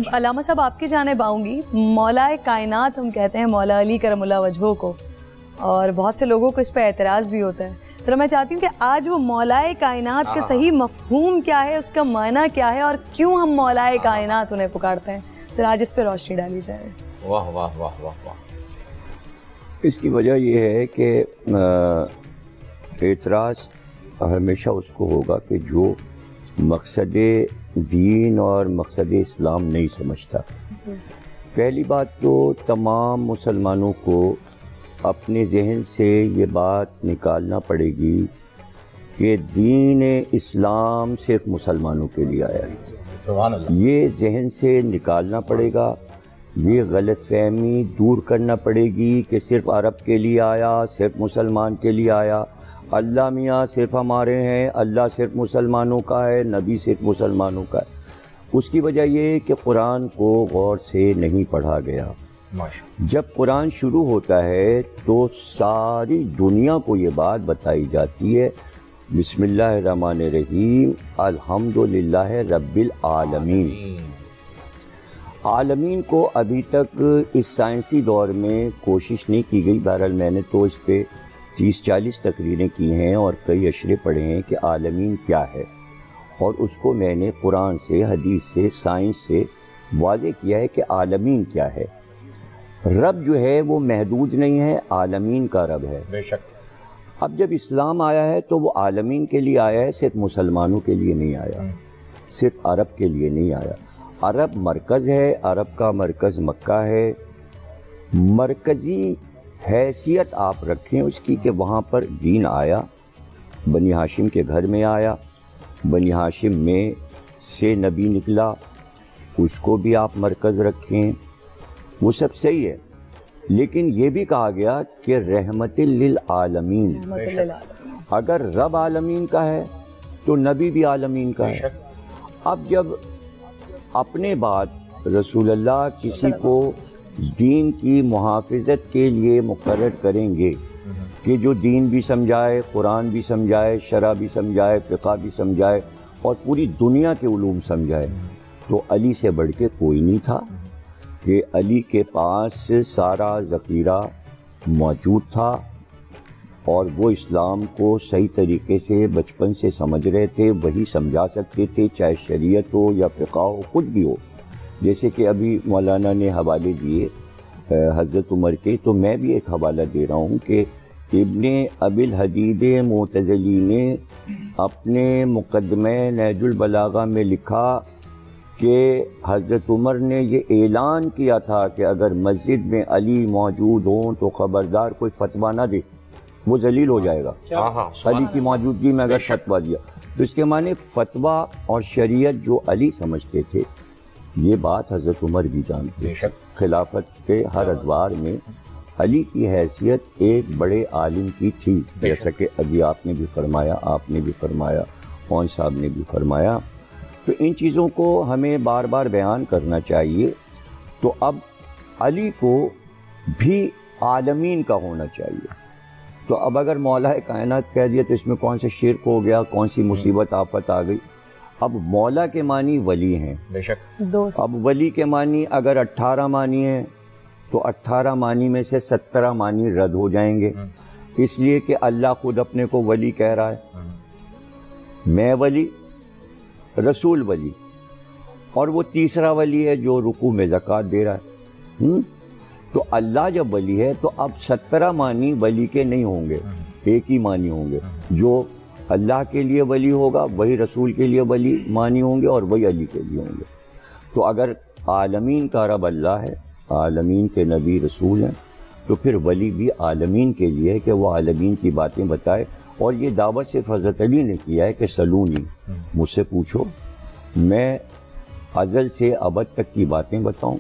علامہ صاحب آپ کی جانب آؤں گی. مولا کائنات ہم کہتے ہیں مولا علی کرم اللہ وجہہ کو, اور بہت سے لوگوں کو اس پہ اعتراض بھی ہوتا ہے. تو میں چاہتی ہوں کہ آج وہ مولا کائنات کا صحیح مفہوم کیا ہے, اس کا معنی کیا ہے, اور کیوں ہم مولا کائنات انہیں پکارتے ہیں, تو آج اس پہ روشنی ڈالی جائے. واہ واہ واہ واہ واہ. اس کی وجہ یہ ہے کہ اعتراض ہمیشہ اس کو ہوگا کہ جو مقصد دین اور مقصد اسلام نہیں سمجھتا. پہلی بات تو تمام مسلمانوں کو اپنے ذہن سے یہ بات نکالنا پڑے گی کہ دین اسلام صرف مسلمانوں کے لیے آیا ہے. سبحان اللہ. یہ ذہن سے نکالنا پڑے گا, یہ غلط فہمی دور کرنا پڑے گی کہ صرف عرب کے لیے آیا, صرف مسلمان کے لیے آیا, اللہ میاں صرف ہمارے ہیں, اللہ صرف مسلمانوں کا ہے, نبی صرف مسلمانوں کا ہے. اس کی وجہ یہ کہ قرآن کو غور سے نہیں پڑھا گیا. جب قرآن شروع ہوتا ہے تو ساری دنیا کو یہ بات بتائی جاتی ہے, بسم اللہ الرحمن الرحیم, الحمدللہ رب العالمین. عالمین کو ابھی تک اس سائنسی دور میں کوشش نہیں کی گئی. بہرحال میں نے تو اس پہ 30-40 تقریریں کی ہیں اور کئی اشرے پڑھے ہیں کہ عالمین کیا ہے, اور اس کو میں نے قرآن سے, حدیث سے, سائنس سے واضح کیا ہے کہ عالمین کیا ہے. رب جو ہے وہ محدود نہیں ہے, عالمین کا رب ہے. بے شک. اب جب اسلام آیا ہے تو وہ عالمین کے لیے آیا ہے, صرف مسلمانوں کے لیے نہیں آیا, صرف عرب کے لیے نہیں آیا. عرب مرکز ہے, عرب کا مرکز مکہ ہے. مرکزی حیثیت آپ رکھیں اس کی کہ وہاں پر دین آیا, بنی ہاشم کے گھر میں آیا, بنی ہاشم میں سے نبی نکلا, اس کو بھی آپ مرکز رکھیں, وہ سب صحیح ہے. لیکن یہ بھی کہا گیا کہ رحمت للعالمین. اگر رب عالمین کا ہے تو نبی بھی عالمین کا ہے. اب جب اپنے بعد رسول اللہ کسی کو دین کی محافظت کے لیے مقرر کریں گے کہ جو دین بھی سمجھائے, قرآن بھی سمجھائے, شرع بھی سمجھائے, فقہ بھی سمجھائے, اور پوری دنیا کے علوم سمجھائے, تو علی سے بڑھ کے کوئی نہیں تھا. کہ علی کے پاس سارا ذخیرہ موجود تھا, اور وہ اسلام کو صحیح طریقے سے بچپن سے سمجھ رہے تھے, وہی سمجھا سکتے تھے, چاہے شریعت ہو یا فقہ ہو, کچھ بھی ہو. جیسے کہ ابھی مولانا نے حوالے دیے حضرت عمر کے, تو میں بھی ایک حوالہ دے رہا ہوں کہ ابن ابی الحدید معتزلی نے اپنے مقدمہ نہج البلاغہ میں لکھا کہ حضرت عمر نے یہ اعلان کیا تھا کہ اگر مسجد میں علی موجود ہوں تو خبردار کوئی فتویٰ نہ دے, وہ ذلیل ہو جائے گا. علی کی موجودگی میں اگر فتویٰ دیا تو اس کے معنی فتویٰ اور شریعت جو علی سمجھتے تھے, یہ بات حضرت عمر بھی جانتے. خلافت کے ہر ادوار میں علی کی حیثیت ایک بڑے عالم کی تھی, جیسا کہ ابھی آپ نے بھی فرمایا, آپ نے بھی فرمایا, کون صاحب نے بھی فرمایا. تو ان چیزوں کو ہمیں بار بار بیان کرنا چاہیے. تو اب علی کو بھی عالمین کا ہونا چاہیے. تو اب اگر مولا کائنات کہہ دیا تو اس میں کون سے شرک ہو گیا, کون سی مصیبت آفت آ گئی. اب مولا کے معنی ولی ہیں, بے شک. اب ولی کے معنی اگر 18 معنی ہیں تو 18 معنی میں سے 17 معنی رد ہو جائیں گے, اس لیے کہ اللہ خود اپنے کو ولی کہہ رہا ہے. میں ولی, رسول ولی, اور وہ تیسرا ولی ہے جو رکوع میں زکوٰۃ دے رہا ہے. تو اللہ جب ولی ہے تو اب 17 معنی ولی کے نہیں ہوں گے, ایک ہی معنی ہوں گے. جو اللہ کے لیے ولی ہوگا وہی رسول کے لیے ولی معنی ہوں گے, اور وہی علی کے لیے ہوں گے. تو اگر عالمین کا رب اللہ ہے, عالمین کے نبی رسول ہیں, تو پھر ولی بھی عالمین کے لیے ہے کہ وہ عالمین کی باتیں بتائے. اور یہ دعوت صرف حضرت علی نے کیا ہے کہ سلونی, مجھ سے پوچھو, میں ازل سے ابد تک کی باتیں بتاؤں.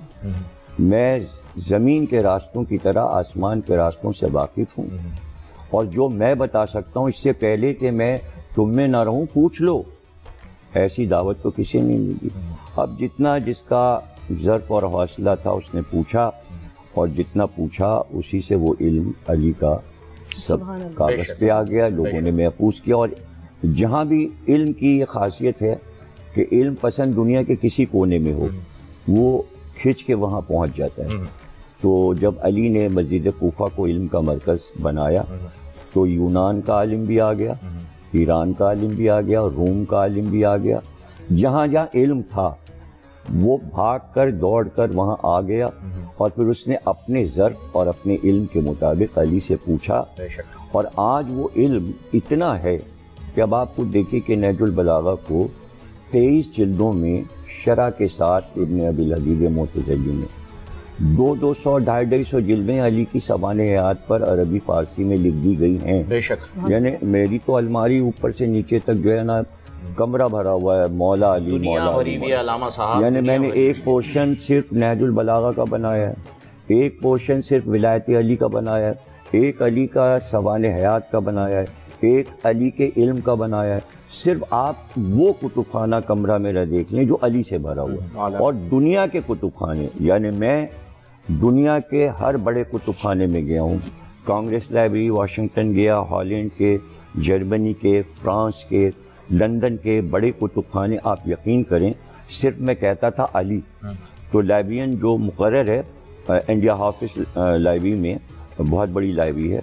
میں زمین کے راستوں کی طرح آسمان کے راستوں سے واقف ہوں, اور جو میں بتا سکتا ہوں اس سے پہلے کہ میں تم میں نہ رہوں پوچھ لو. ایسی دعوت تو کسی نے نہیں دی. اب جتنا جس کا ظرف اور حوصلہ تھا اس نے پوچھا, اور جتنا پوچھا اسی سے وہ علم علی کا سب کاغذ پہ آ گیا, لوگوں نے محفوظ کیا. اور جہاں بھی علم کی یہ خاصیت ہے کہ علم پسند دنیا کے کسی کونے میں ہو, وہ کھینچ کے وہاں پہنچ جاتا ہے. تو جب علی نے مسجد کوفہ کو علم کا مرکز بنایا تو یونان کا عالم بھی آ گیا, ایران کا عالم بھی آ گیا, روم کا عالم بھی آ گیا. جہاں جہاں علم تھا وہ بھاگ کر دوڑ کر وہاں آ گیا, اور پھر اس نے اپنے ظرف اور اپنے علم کے مطابق علی سے پوچھا. اور آج وہ علم اتنا ہے کہ اب آپ کو دیکھیں کہ نہج البلاغہ کو 23 جلدوں میں شرح کے ساتھ ابن ابی الحدید معتزلی میں 200 250 جلدیں علی کی سوانح حیات پر عربی فارسی میں لکھ دی گئی ہیں. بے شک. یعنی میری تو الماری اوپر سے نیچے تک جو ہے نا کمرہ بھرا ہوا ہے مولا علی مولا علی. یعنی میں نے ایک پورشن صرف نہج البلاغہ کا بنایا ہے, ایک پورشن صرف ولایت علی کا بنایا ہے, ایک علی کا سوانح حیات کا بنایا ہے, ایک علی کے علم کا بنایا ہے. صرف آپ وہ کتب خانہ کمرہ میرا دیکھ لیں جو علی سے بھرا ہوا ہے. اور دنیا کے کتب خانے, یعنی میں دنیا کے ہر بڑے کتب خانے میں گیا ہوں. کانگریس لائبریری واشنگٹن گیا, ہالینڈ کے, جرمنی کے, فرانس کے, لندن کے بڑے کتب خانے. آپ یقین کریں صرف میں کہتا تھا علی, تو لائبریرین جو مقرر ہے انڈیا حافظ لائبریری میں, بہت بڑی لائبریری ہے,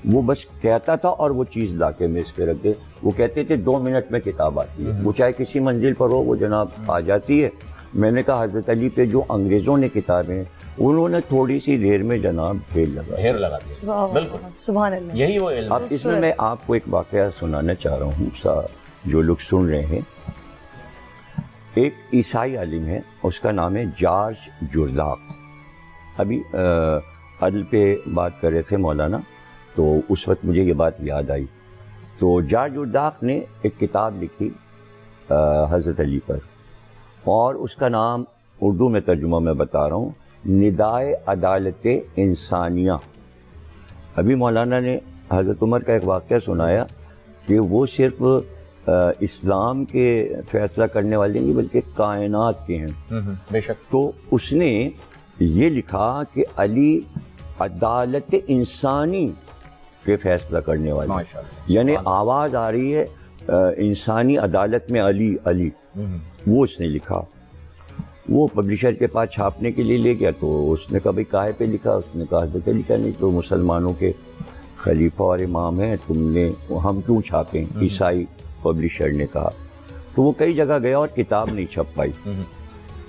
وہ بس کہتا تھا اور وہ چیز لا کے میز پہ رکھ دے. وہ کہتے تھے 2 منٹ میں کتاب آتی ہے, وہ چاہے کسی منزل پر ہو وہ جناب آ جاتی ہے. میں نے کہا حضرت علی پہ جو انگریزوں نے کتابیں انہوں نے تھوڑی سی دیر میں جناب ڈھیر لگا دیا. بالکل سبحان اللہ. یہی وہ علم. اب اس میں آپ کو ایک واقعہ سنانا چاہ رہا ہوں, جو لوگ سن رہے ہیں. ایک عیسائی عالم ہے, اس کا نام ہے جارج جرداق. ابھی عدل پہ بات کر رہے تھے مولانا, تو اس وقت مجھے یہ بات یاد آئی. تو جارج جرداق نے ایک کتاب لکھی حضرت علی پر, اور اس کا نام اردو میں ترجمہ میں بتا رہا ہوں, ندائے عدالت انسانیہ. ابھی مولانا نے حضرت عمر کا ایک واقعہ سنایا کہ وہ صرف اسلام کے فیصلہ کرنے والے نہیں بلکہ کائنات کے ہیں. بے شک. تو اس نے یہ لکھا کہ علی عدالت انسانی کے فیصلہ کرنے والے, یعنی آواز آ رہی ہے انسانی عدالت میں علی علی. وہ اس نے لکھا. وہ پبلشر کے پاس چھاپنے کے لیے لے گیا, تو اس نے کہا بھائی کاہے پہ لکھا؟ اس نے کہا حضرت علی کا, نہیں تو مسلمانوں کے خلیفہ اور امام ہیں, تم نے ہم کیوں چھاپیں؟ عیسائی پبلشر نے کہا. تو وہ کئی جگہ گیا اور کتاب نہیں چھپ پائی.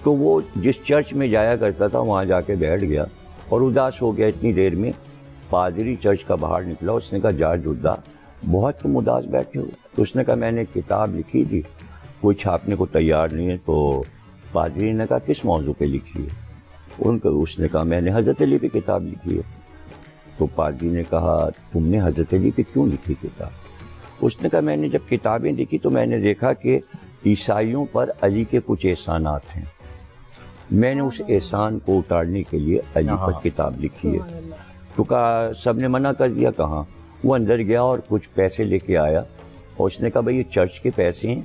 تو وہ جس چرچ میں جایا کرتا تھا وہاں جا کے بیٹھ گیا اور اداس ہو گیا. اتنی دیر میں پادری چرچ کا باہر نکلا, اس نے کہا جارج جرداق بہت تم اداس بیٹھے ہو. تو اس نے کہا میں نے کتاب لکھی تھی, کوئی چھاپنے کو تیار نہیں ہے. تو پادری نے کہا کس موضوع پہ لکھی ہے؟ اس نے کہا میں نے حضرت علی پہ کتاب لکھی ہے. تو پادری نے کہا تم نے حضرت علی پہ کیوں لکھی کتاب؟ اس نے کہا میں نے جب کتابیں دیکھی تو میں نے دیکھا کہ عیسائیوں پر علی کے کچھ احسانات ہیں, میں نے اس احسان کو اتارنے کے لیے علی پر کتاب لکھی ہے. تو کہا سب نے منع کر دیا. کہاں؟ وہ اندر گیا اور کچھ پیسے لے کے آیا, اور اس نے کہا بھائی یہ چرچ کے پیسے ہیں,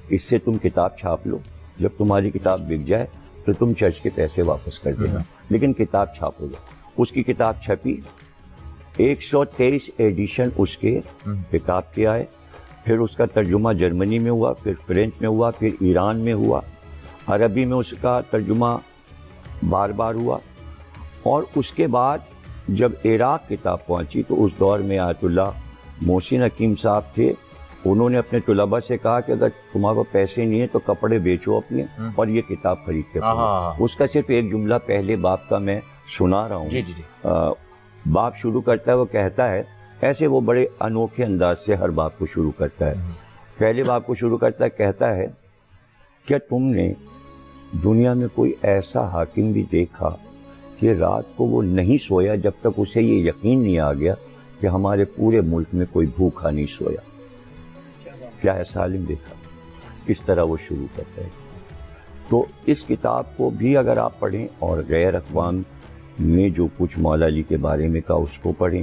اس سے تم کتاب چھاپ لو, جب تمہاری کتاب بک جائے تو تم چرچ کے پیسے واپس کر دینا, لیکن کتاب چھاپو گے. اس کی کتاب چھپی, 123 ایڈیشن اس کے کتاب کے آئے. پھر اس کا ترجمہ جرمنی میں ہوا, پھر فرینچ میں ہوا, پھر ایران میں ہوا, عربی میں اس کا ترجمہ بار بار ہوا. اور اس کے بعد جب عراق کتاب پہنچی تو اس دور میں آیت اللہ محسن حکیم صاحب تھے, انہوں نے اپنے طلباء سے کہا کہ اگر تمہارے کو پیسے نہیں ہیں تو کپڑے بیچو اپنے اور یہ کتاب خرید کے پڑھو. اس کا صرف ایک جملہ پہلے باب کا میں سنا رہا ہوں. باب شروع کرتا ہے, وہ کہتا ہے, ایسے وہ بڑے انوکھے انداز سے ہر باب کو شروع کرتا ہے. پہلے باب کو شروع کرتا ہے, کہتا ہے کیا تم نے دنیا میں کوئی ایسا حاکم بھی دیکھا کہ رات کو وہ نہیں سویا جب تک اسے یہ یقین نہیں آ گیا کہ ہمارے پورے ملک میں کوئی بھوکا نہیں سویا؟ کیا ایسا عالم دیکھا؟ اس طرح وہ شروع کرتا ہے. تو اس کتاب کو بھی اگر آپ پڑھیں اور غیر اقوام نے جو کچھ مولا علی کے بارے میں کہا اس کو پڑھیں,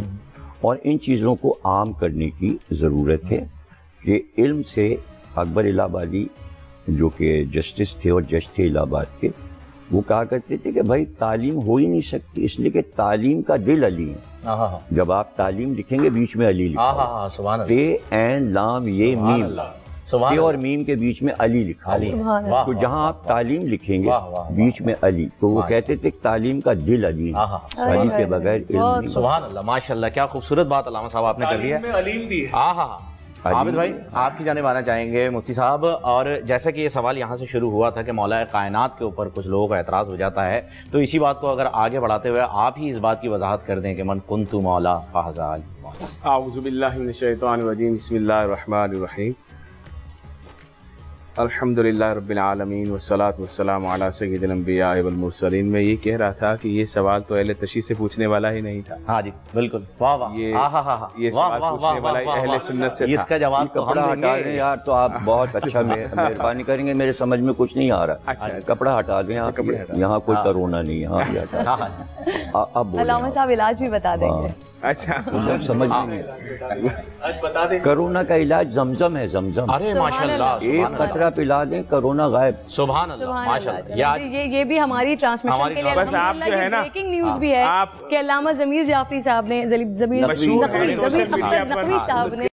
اور ان چیزوں کو عام کرنے کی ضرورت ہے کہ علم سے اکبر الہ آبادی جو کہ جسٹس تھے اور جج تھے الہ آباد کے, وہ کہا کرتے تھے کہ بھائی تعلیم ہو ہی نہیں سکتی, اس لیے کہ تعلیم کا دل علی ہے. جب آپ تعلیم لکھیں گے بیچ میں علی لکھا, تے این لام یہ میم, سبحان تے اور اللہ۔ میم کے بیچ میں علی لکھا علی، ہوا ہے۔ سبحان اللہ۔ واہ، تو واہ، جہاں آپ تعلیم لکھیں گے واہ، واہ، واہ، بیچ میں علی، تو وہ واہ۔ کہتے تھے کہ تعلیم کا دل علی ہے، آہا، علی کے بغیر علم بہت نہیں۔ سبحان اللہ، ماشاءاللہ، کیا خوبصورت بات علامہ صاحب آپ نے کر دیا ہے۔ علیم بھی ہے۔ آہا، عابد بھائی آپ کی جانب آنا چاہیں گے مفتی صاحب، اور جیسا کہ یہ سوال یہاں سے شروع ہوا تھا کہ مولا کائنات کے اوپر کچھ لوگوں کا اعتراض ہو جاتا ہے، تو اسی بات کو اگر آگے بڑھاتے ہوئے آپ ہی اس بات کی وضاحت کر دیں کہ من کنت مولا فہذا علی مولا۔ اعوذ باللہ من الشیطان الرجیم، بسم اللہ الرحمن الرحیم، الحمدللہ رب العالمین والصلاة والسلام علی سید الانبیاء والمرسلین۔ میں یہ کہہ رہا تھا کہ یہ سوال تو اہل تشیع سے پوچھنے والا ہی نہیں تھا، ہاں جی بالکل، واہ واہ، یہ آہا ہا ہا، یہ واہ سوال واہ پوچھنے واہ والا واہ اہل واہ، سنت سے اس تھا۔ کا جواب تو کپڑا ہم ہٹا دیں دیں گے یار، تو آپ بہت اچھا مہربانی کریں گے، میرے سمجھ میں کچھ نہیں آ رہا۔ اچھا، اچھا۔ کپڑا ہٹا دیں آپ، کپڑے ہٹا دیں۔ یہاں کوئی کرونا نہیں ہے، ہاں یہ ہٹا دیں۔ ہاں ہاں، اب بولیں علامہ آپ۔ صاحب علاج بھی بتا دیں گے۔ اچھا، مطلب سمجھ نہیں بتا دیں۔ کرونا کا علاج زمزم ہے، زمزم ارے ماشاءاللہ، ایک قطرہ پلا دیں کرونا غائب۔ سبحان اللہ، سبحان ماشاءاللہ، اللہ۔ یہ بھی ہماری ٹرانسمیشن کے لیے بس آپ جو ہے نا، بریکنگ نیوز بھی ہے آپ کہ علامہ ضمیر جعفری صاحب نے، ضمیر مشہور ہیں نقوی سوشل میڈیا پر، نقوی صاحب نے